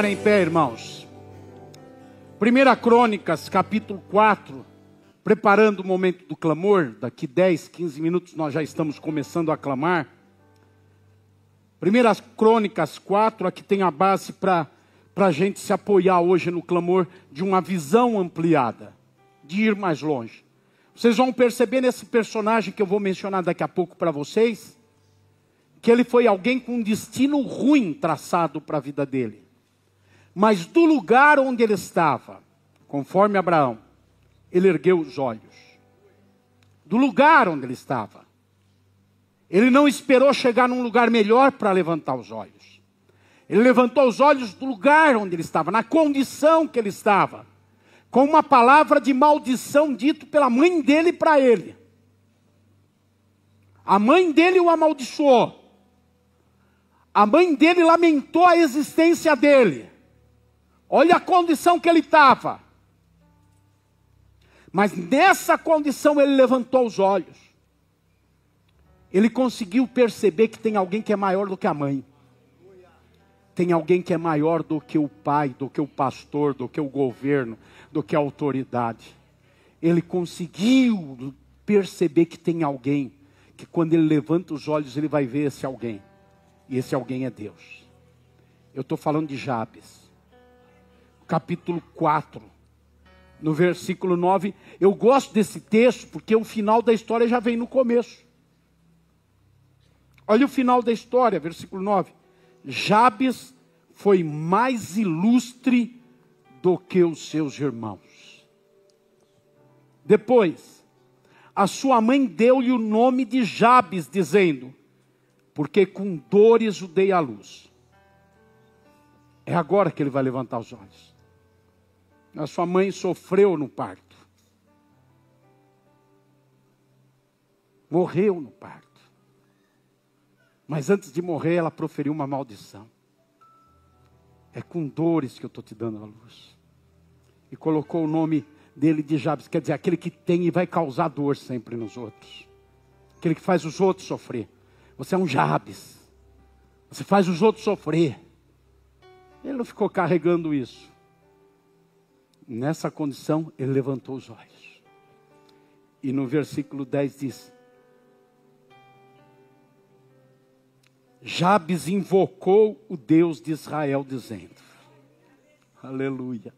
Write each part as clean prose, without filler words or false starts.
Em pé, irmãos. 1 Crônicas, capítulo 4, preparando o momento do clamor. Daqui 10, 15 minutos nós já estamos começando a clamar. 1 Crônicas 4, aqui tem a base para a gente se apoiar hoje no clamor de uma visão ampliada, de ir mais longe. Vocês vão perceber nesse personagem que eu vou mencionar daqui a pouco para vocês, que ele foi alguém com um destino ruim traçado para a vida dele. Mas do lugar onde ele estava, conforme Abraão, ele ergueu os olhos. Do lugar onde ele estava. Ele não esperou chegar num lugar melhor para levantar os olhos. Ele levantou os olhos do lugar onde ele estava, na condição que ele estava. Com uma palavra de maldição dito pela mãe dele para ele. A mãe dele o amaldiçoou. A mãe dele lamentou a existência dele. Olha a condição que ele estava. Mas nessa condição ele levantou os olhos. Ele conseguiu perceber que tem alguém que é maior do que a mãe. Tem alguém que é maior do que o pai, do que o pastor, do que o governo, do que a autoridade. Ele conseguiu perceber que tem alguém, que quando ele levanta os olhos ele vai ver esse alguém. E esse alguém é Deus. Eu estou falando de Jabes. Capítulo 4, no versículo 9. Eu gosto desse texto porque o final da história já vem no começo. Olha o final da história, versículo 9. Jabes foi mais ilustre do que os seus irmãos. Depois, a sua mãe deu-lhe o nome de Jabes, dizendo: porque com dores o dei à luz. É agora que ele vai levantar os olhos. A sua mãe sofreu no parto. Morreu no parto. Mas antes de morrer, ela proferiu uma maldição. É com dores que eu estou te dando a luz. E colocou o nome dele de Jabes, quer dizer, aquele que tem e vai causar dor sempre nos outros. Aquele que faz os outros sofrer. Você é um Jabes. Você faz os outros sofrer. Ele não ficou carregando isso. Nessa condição, ele levantou os olhos. E no versículo 10 diz: Jabes invocou o Deus de Israel, dizendo... Aleluia.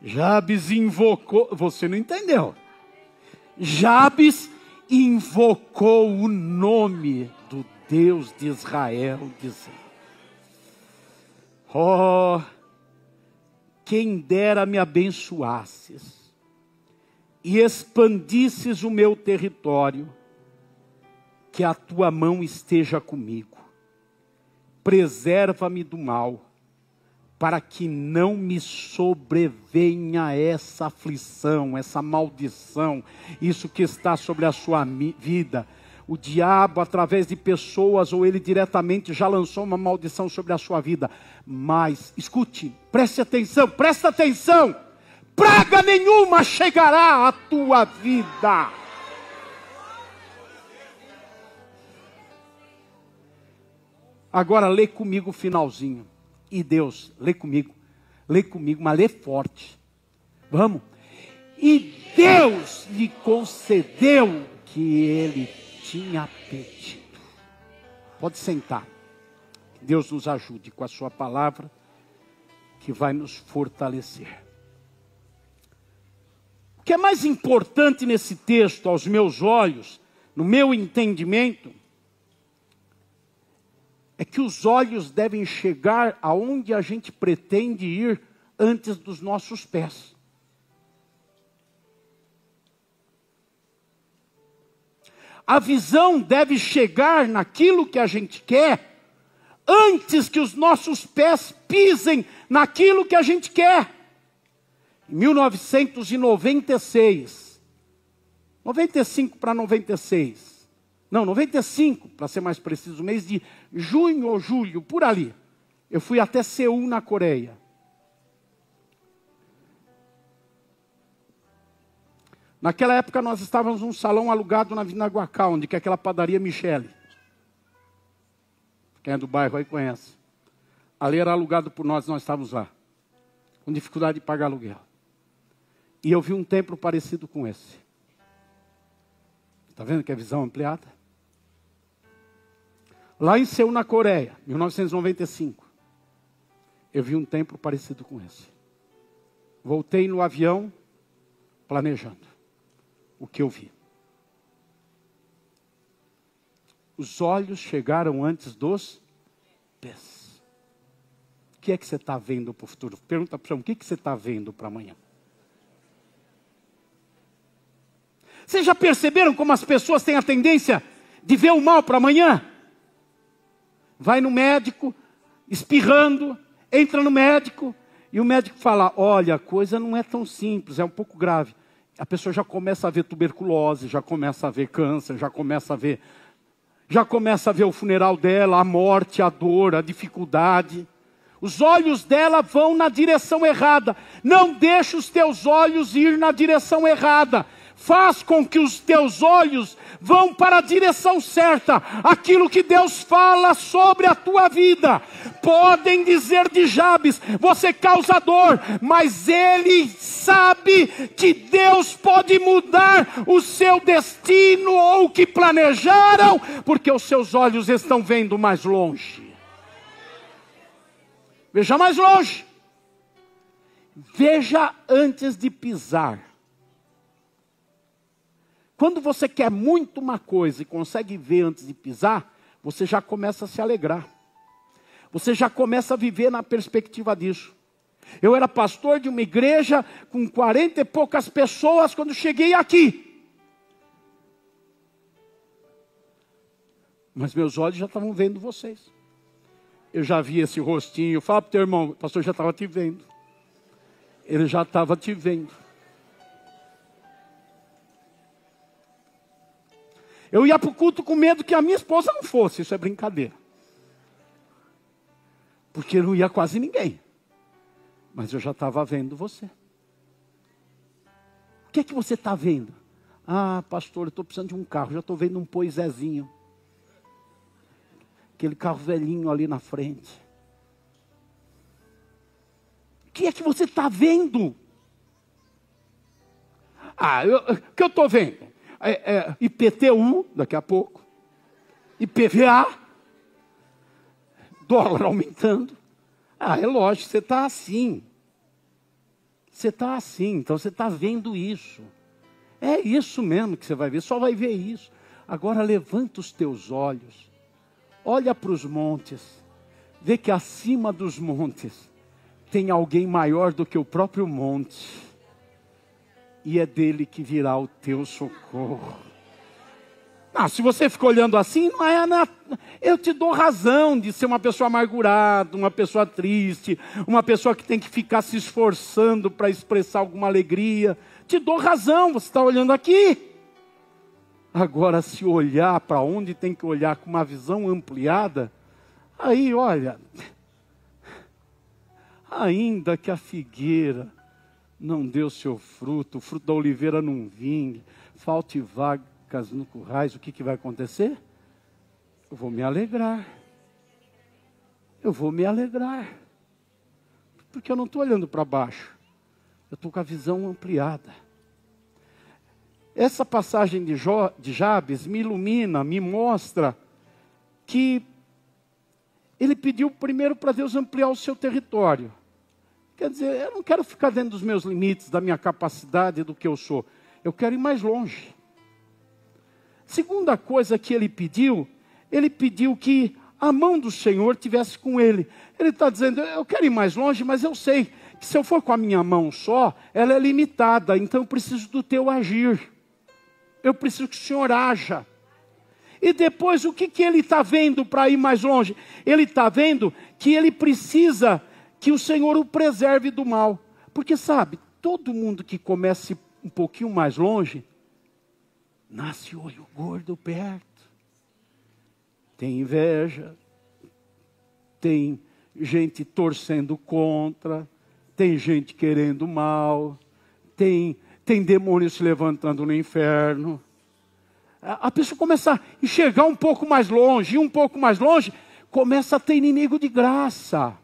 Jabes invocou... Você não entendeu. Jabes invocou o nome do Deus de Israel, dizendo... Oh... quem dera me abençoasses e expandisses o meu território, que a tua mão esteja comigo. Preserva-me do mal, para que não me sobrevenha essa aflição, essa maldição, isso que está sobre a sua vida. O diabo, através de pessoas, ou ele diretamente, já lançou uma maldição sobre a sua vida. Mas, escute, presta atenção. Praga nenhuma chegará à tua vida. Agora lê comigo o finalzinho. E Deus, lê comigo, mas lê forte. Vamos. E Deus lhe concedeu o que ele tinha pedido. Pode sentar. Que Deus nos ajude com a sua palavra, que vai nos fortalecer. O que é mais importante nesse texto, aos meus olhos, no meu entendimento, é que os olhos devem chegar aonde a gente pretende ir antes dos nossos pés. A visão deve chegar naquilo que a gente quer, antes que os nossos pés pisem naquilo que a gente quer. Em 1996, 95 para 96, não, 95, para ser mais preciso, mês de junho ou julho, por ali, eu fui até Seul, na Coreia. Naquela época nós estávamos num salão alugado na Avenida Guacá, onde que é aquela padaria Michele. Quem é do bairro aí conhece. Ali era alugado por nós estávamos lá, com dificuldade de pagar aluguel. E eu vi um templo parecido com esse. Está vendo que é visão ampliada? Lá em Seul, na Coreia, 1995, eu vi um templo parecido com esse. Voltei no avião, planejando o que eu vi. Os olhos chegaram antes dos pés. O que é que você está vendo para o futuro? Pergunta para o que você está vendo para amanhã? Vocês já perceberam como as pessoas têm a tendência de ver o mal para amanhã? Vai no médico, espirrando, entra no médico, e o médico fala, olha, a coisa não é tão simples, é um pouco grave. A pessoa já começa a ver tuberculose, já começa a ver câncer, já começa a ver o funeral dela, a morte, a dor, a dificuldade. Os olhos dela vão na direção errada. Não deixe os teus olhos ir na direção errada. Faz com que os teus olhos vão para a direção certa. Aquilo que Deus fala sobre a tua vida. Podem dizer de Jabes, você causa dor, mas ele sabe que Deus pode mudar o seu destino ou o que planejaram, porque os seus olhos estão vendo mais longe. Veja mais longe. Veja antes de pisar. Quando você quer muito uma coisa e consegue ver antes de pisar, você já começa a se alegrar. Você já começa a viver na perspectiva disso. Eu era pastor de uma igreja com 40 e poucas pessoas quando cheguei aqui. Mas meus olhos já estavam vendo vocês. Eu já vi esse rostinho. Fala para o teu irmão, o pastor já estava te vendo. Ele já estava te vendo. Eu ia para o culto com medo que a minha esposa não fosse. Isso é brincadeira. Porque não ia quase ninguém. Mas eu já estava vendo você. O que é que você está vendo? Ah, pastor, eu estou precisando de um carro. Já estou vendo um Poisézinho. Aquele carro velhinho ali na frente. O que é que você está vendo? O que eu estou vendo? IPTU, daqui a pouco. IPVA. Dólar aumentando. É lógico, você está assim. Você está assim, então você está vendo isso. É isso mesmo que você vai ver, só vai ver isso. Agora levanta os teus olhos. Olha para os montes. Vê que acima dos montes tem alguém maior do que o próprio monte. E é dele que virá o teu socorro. Se você fica olhando assim, eu te dou razão de ser uma pessoa amargurada, uma pessoa triste, uma pessoa que tem que ficar se esforçando para expressar alguma alegria. Te dou razão, você está olhando aqui. Agora, se olhar para onde tem que olhar com uma visão ampliada, aí, olha, ainda que a figueira não deu seu fruto, o fruto da oliveira não vingue, falte vacas no currais, o que vai acontecer? Eu vou me alegrar. Eu vou me alegrar. Porque eu não estou olhando para baixo. Eu estou com a visão ampliada. Essa passagem de Jabes me ilumina, me mostra que ele pediu primeiro para Deus ampliar o seu território. Quer dizer, eu não quero ficar dentro dos meus limites, da minha capacidade, do que eu sou. Eu quero ir mais longe. Segunda coisa que ele pediu que a mão do Senhor estivesse com ele. Ele está dizendo, eu quero ir mais longe, mas eu sei que se eu for com a minha mão só, ela é limitada, então eu preciso do teu agir. Eu preciso que o Senhor haja. E depois, o que ele está vendo para ir mais longe? Ele está vendo que ele precisa que o Senhor o preserve do mal. Porque sabe, todo mundo que começa um pouquinho mais longe, nasce olho gordo perto. Tem inveja, tem gente torcendo contra, tem gente querendo mal, tem demônio se levantando no inferno. A pessoa começa a enxergar um pouco mais longe, começa a ter inimigo de graça.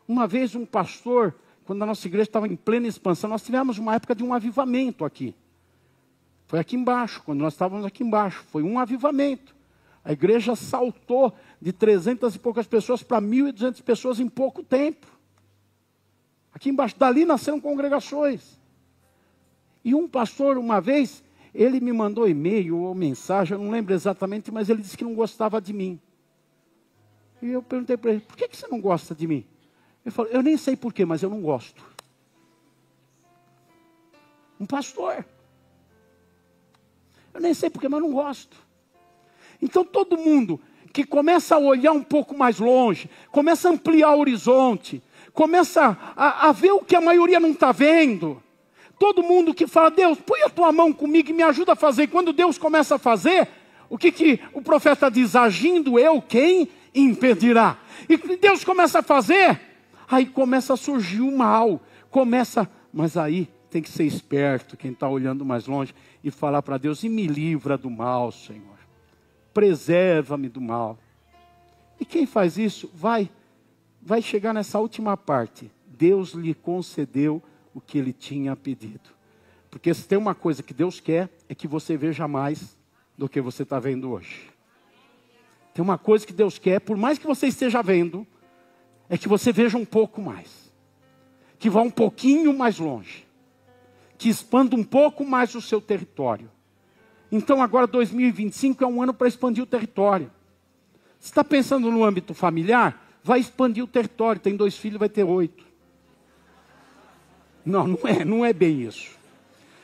Uma vez um pastor, quando a nossa igreja estava em plena expansão, nós tivemos uma época de um avivamento aqui. Foi aqui embaixo, quando nós estávamos aqui embaixo, foi um avivamento. A igreja saltou de 300 e poucas pessoas para 1.200 pessoas em pouco tempo. Aqui embaixo, dali nasceram congregações. E um pastor, uma vez, ele me mandou e-mail ou mensagem, eu não lembro exatamente, mas ele disse que não gostava de mim. E eu perguntei para ele, por que você não gosta de mim? Ele falou, eu nem sei porquê, mas eu não gosto. Um pastor. Eu nem sei porquê, mas não gosto. Então todo mundo que começa a olhar um pouco mais longe, começa a ampliar o horizonte, começa a ver o que a maioria não está vendo. Todo mundo que fala, Deus, põe a tua mão comigo e me ajuda a fazer. E quando Deus começa a fazer, o que o profeta diz? Agindo eu, quem impedirá? E Deus começa a fazer, aí começa a surgir o mal. Mas aí tem que ser esperto, quem está olhando mais longe, e falar para Deus, e me livra do mal, Senhor. Preserva-me do mal. E quem faz isso, vai chegar nessa última parte. Deus lhe concedeu o que ele tinha pedido. Porque se tem uma coisa que Deus quer, é que você veja mais do que você está vendo hoje. Tem uma coisa que Deus quer, por mais que você esteja vendo, é que você veja um pouco mais. Que vá um pouquinho mais longe. Que expanda um pouco mais o seu território. Então agora 2025 é um ano para expandir o território. Você está pensando no âmbito familiar? Vai expandir o território. Tem 2 filhos, vai ter 8. Não é bem isso.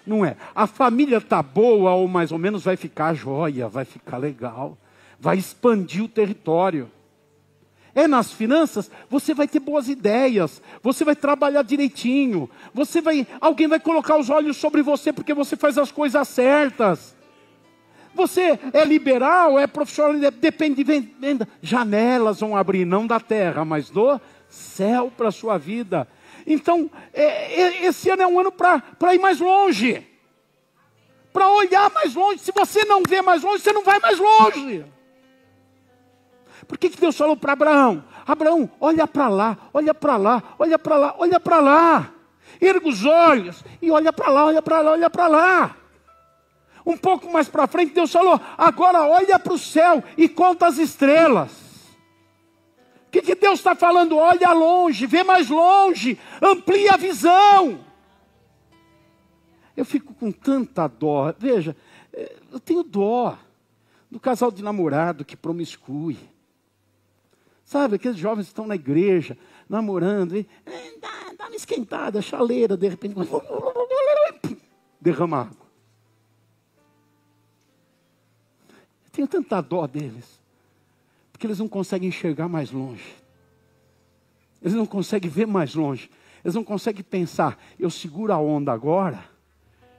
Não é. A família está boa ou mais ou menos vai ficar jóia, vai ficar legal. Vai expandir o território. Nas finanças, você vai ter boas ideias, você vai trabalhar direitinho, alguém vai colocar os olhos sobre você porque você faz as coisas certas. Você é liberal, é profissional, depende de venda. Janelas vão abrir, não da terra, mas do céu para a sua vida. Então, esse ano é um ano para ir mais longe. Para olhar mais longe. Se você não vê mais longe, você não vai mais longe. Por que Deus falou para Abraão? Abraão, olha para lá, olha para lá, olha para lá, olha para lá. Erga os olhos e olha para lá, olha para lá, olha para lá. Um pouco mais para frente, Deus falou, agora olha para o céu e conta as estrelas. O que Deus está falando? Olha longe, vê mais longe, amplia a visão. Eu fico com tanta dó. Veja, eu tenho dó do casal de namorado que promiscui. Sabe, aqueles jovens que estão na igreja, namorando, e dá uma esquentada, chaleira, de repente, derrama água. Eu tenho tanta dó deles, porque eles não conseguem enxergar mais longe. Eles não conseguem ver mais longe. Eles não conseguem pensar, eu seguro a onda agora,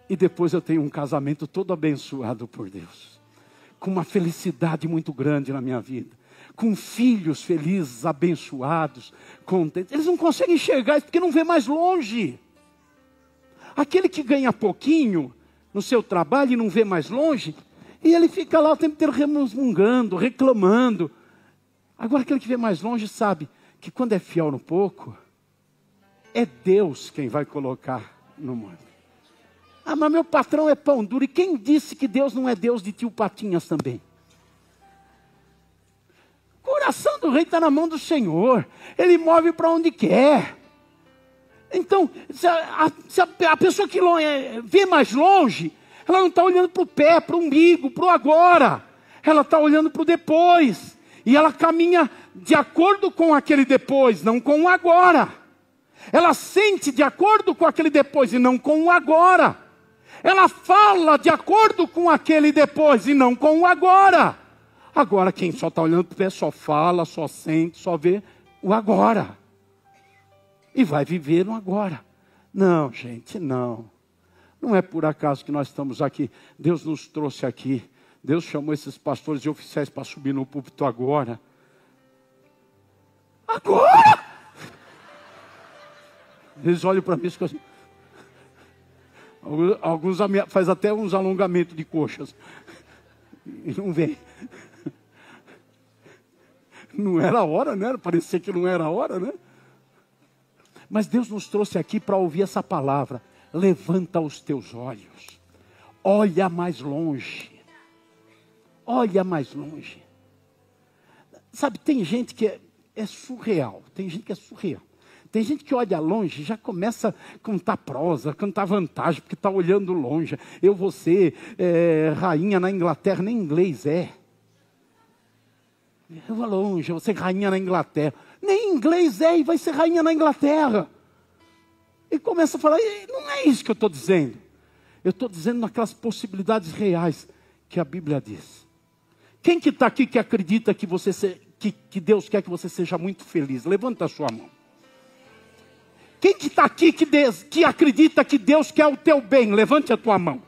e depois eu tenho um casamento todo abençoado por Deus. Com uma felicidade muito grande na minha vida. Com filhos felizes, abençoados, contentes. Eles não conseguem enxergar isso porque não vê mais longe. Aquele que ganha pouquinho no seu trabalho e não vê mais longe, e ele fica lá o tempo inteiro resmungando, reclamando. Agora aquele que vê mais longe sabe que quando é fiel no pouco, é Deus quem vai colocar no mundo. Ah, mas meu patrão é pão duro. E quem disse que Deus não é Deus de tio Patinhas também? O coração do rei está na mão do Senhor. Ele move para onde quer. Então, se a pessoa que vê mais longe, ela não está olhando para o pé, para o umbigo, para o agora. Ela está olhando para o depois. E ela caminha de acordo com aquele depois, não com o agora. Ela sente de acordo com aquele depois e não com o agora. Ela fala de acordo com aquele depois e não com o agora. Agora quem só está olhando para o pé só fala, só sente, só vê o agora. E vai viver no agora. Não, gente, não. Não é por acaso que nós estamos aqui. Deus nos trouxe aqui. Deus chamou esses pastores e oficiais para subir no púlpito agora. Agora? Eles olham para mim e ficam assim. Alguns faz até uns alongamentos de coxas. E não vem. Não era a hora, né? Parecia que não era a hora, né? Mas Deus nos trouxe aqui para ouvir essa palavra. Levanta os teus olhos. Olha mais longe. Olha mais longe. Sabe, tem gente que é surreal. Tem gente que é surreal. Tem gente que olha longe e já começa a contar prosa, cantar vantagem, porque está olhando longe. Eu vou ser rainha na Inglaterra, nem inglês é. Eu vou longe, eu vou ser rainha na Inglaterra. Nem inglês é e vai ser rainha na Inglaterra. E começa a falar, não é isso que eu estou dizendo. Eu estou dizendo naquelas possibilidades reais que a Bíblia diz. Quem que está aqui que acredita que, que Deus quer que você seja muito feliz? Levanta a sua mão. Quem que está aqui que acredita que Deus quer o teu bem? Levante a tua mão.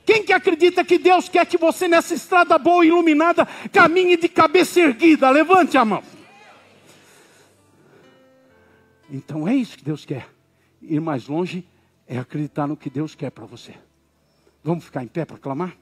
Quem que acredita que Deus quer que você nessa estrada boa e iluminada caminhe de cabeça erguida? Levante a mão. Então é isso que Deus quer. Ir mais longe é acreditar no que Deus quer para você. Vamos ficar em pé para clamar?